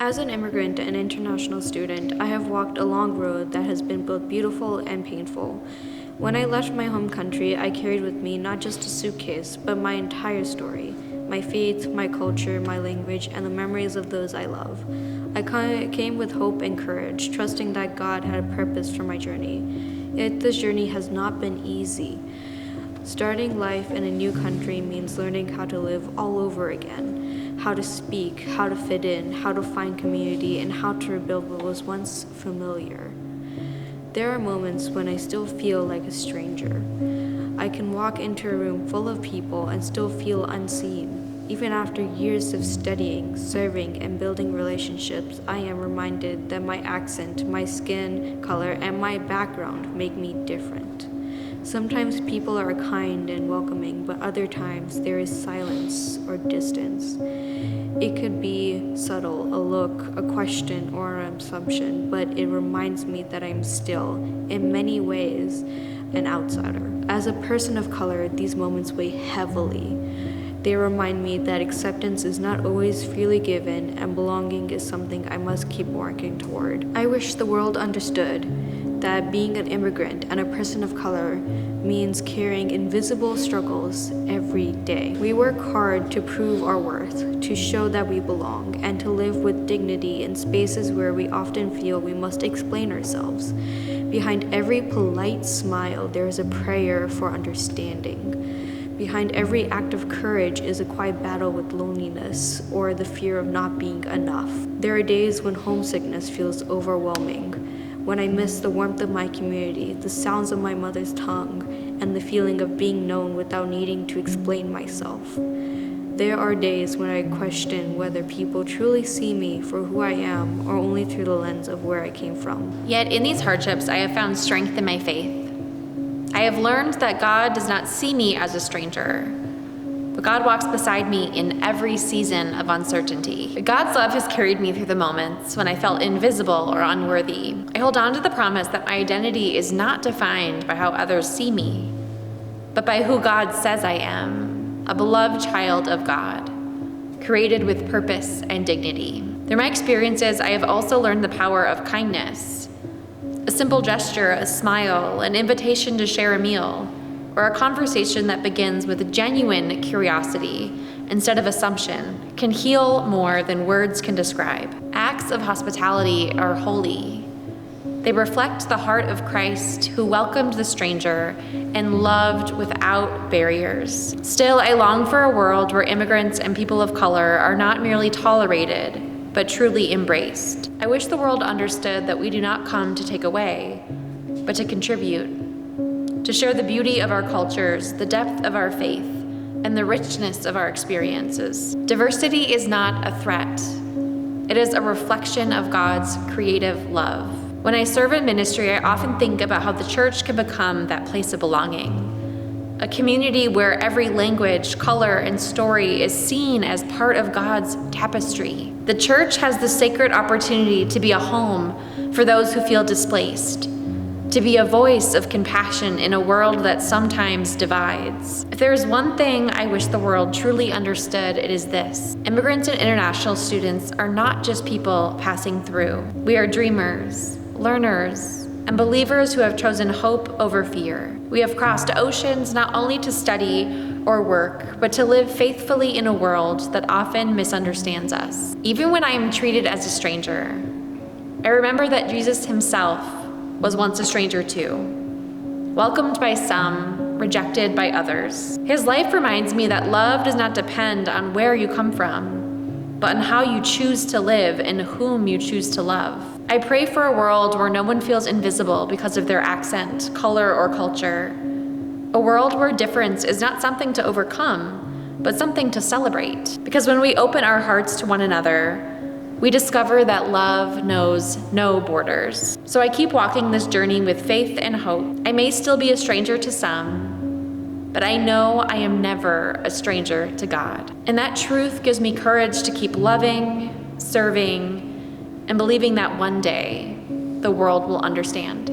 As an immigrant and international student, I have walked a long road that has been both beautiful and painful. When I left my home country, I carried with me not just a suitcase, but my entire story, my faith, my culture, my language, and the memories of those I love. I came with hope and courage, trusting that God had a purpose for my journey. Yet this journey has not been easy. Starting life in a new country means learning how to live all over again, how to speak, how to fit in, how to find community, and how to rebuild what was once familiar. There are moments when I still feel like a stranger. I can walk into a room full of people and still feel unseen. Even after years of studying, serving, and building relationships, I am reminded that my accent, my skin color, and my background make me different. Sometimes people are kind and welcoming, but other times there is silence or distance. It could be subtle, a look, a question, or an assumption, but it reminds me that I'm still, in many ways, an outsider. As a person of color, these moments weigh heavily. They remind me that acceptance is not always freely given, and belonging is something I must keep working toward. I wish the world understood that being an immigrant and a person of color means carrying invisible struggles every day. We work hard to prove our worth, to show that we belong, and to live with dignity in spaces where we often feel we must explain ourselves. Behind every polite smile, there is a prayer for understanding. Behind every act of courage is a quiet battle with loneliness or the fear of not being enough. There are days when homesickness feels overwhelming, when I miss the warmth of my community, the sounds of my mother's tongue, and the feeling of being known without needing to explain myself. There are days when I question whether people truly see me for who I am or only through the lens of where I came from. Yet in these hardships, I have found strength in my faith. I have learned that God does not see me as a stranger, but God walks beside me in every season of uncertainty. God's love has carried me through the moments when I felt invisible or unworthy. I hold on to the promise that my identity is not defined by how others see me, but by who God says I am, a beloved child of God, created with purpose and dignity. Through my experiences, I have also learned the power of kindness. A simple gesture, a smile, an invitation to share a meal, or a conversation that begins with genuine curiosity instead of assumption can heal more than words can describe. Acts of hospitality are holy. They reflect the heart of Christ who welcomed the stranger and loved without barriers. Still, I long for a world where immigrants and people of color are not merely tolerated, but truly embraced. I wish the world understood that we do not come to take away, but to contribute, to share the beauty of our cultures, the depth of our faith, and the richness of our experiences. Diversity is not a threat. It is a reflection of God's creative love. When I serve in ministry, I often think about how the church can become that place of belonging. A community where every language, color, and story is seen as part of God's tapestry. The church has the sacred opportunity to be a home for those who feel displaced, to be a voice of compassion in a world that sometimes divides. If there is one thing I wish the world truly understood, it is this: immigrants and international students are not just people passing through. We are dreamers, learners, and believers who have chosen hope over fear. We have crossed oceans not only to study or work, but to live faithfully in a world that often misunderstands us. Even when I am treated as a stranger, I remember that Jesus himself was once a stranger too, welcomed by some, rejected by others. His life reminds me that love does not depend on where you come from, but on how you choose to live and whom you choose to love. I pray for a world where no one feels invisible because of their accent, color, or culture. A world where difference is not something to overcome, but something to celebrate. Because when we open our hearts to one another, we discover that love knows no borders. So I keep walking this journey with faith and hope. I may still be a stranger to some, but I know I am never a stranger to God. And that truth gives me courage to keep loving, serving, and believing that one day the world will understand.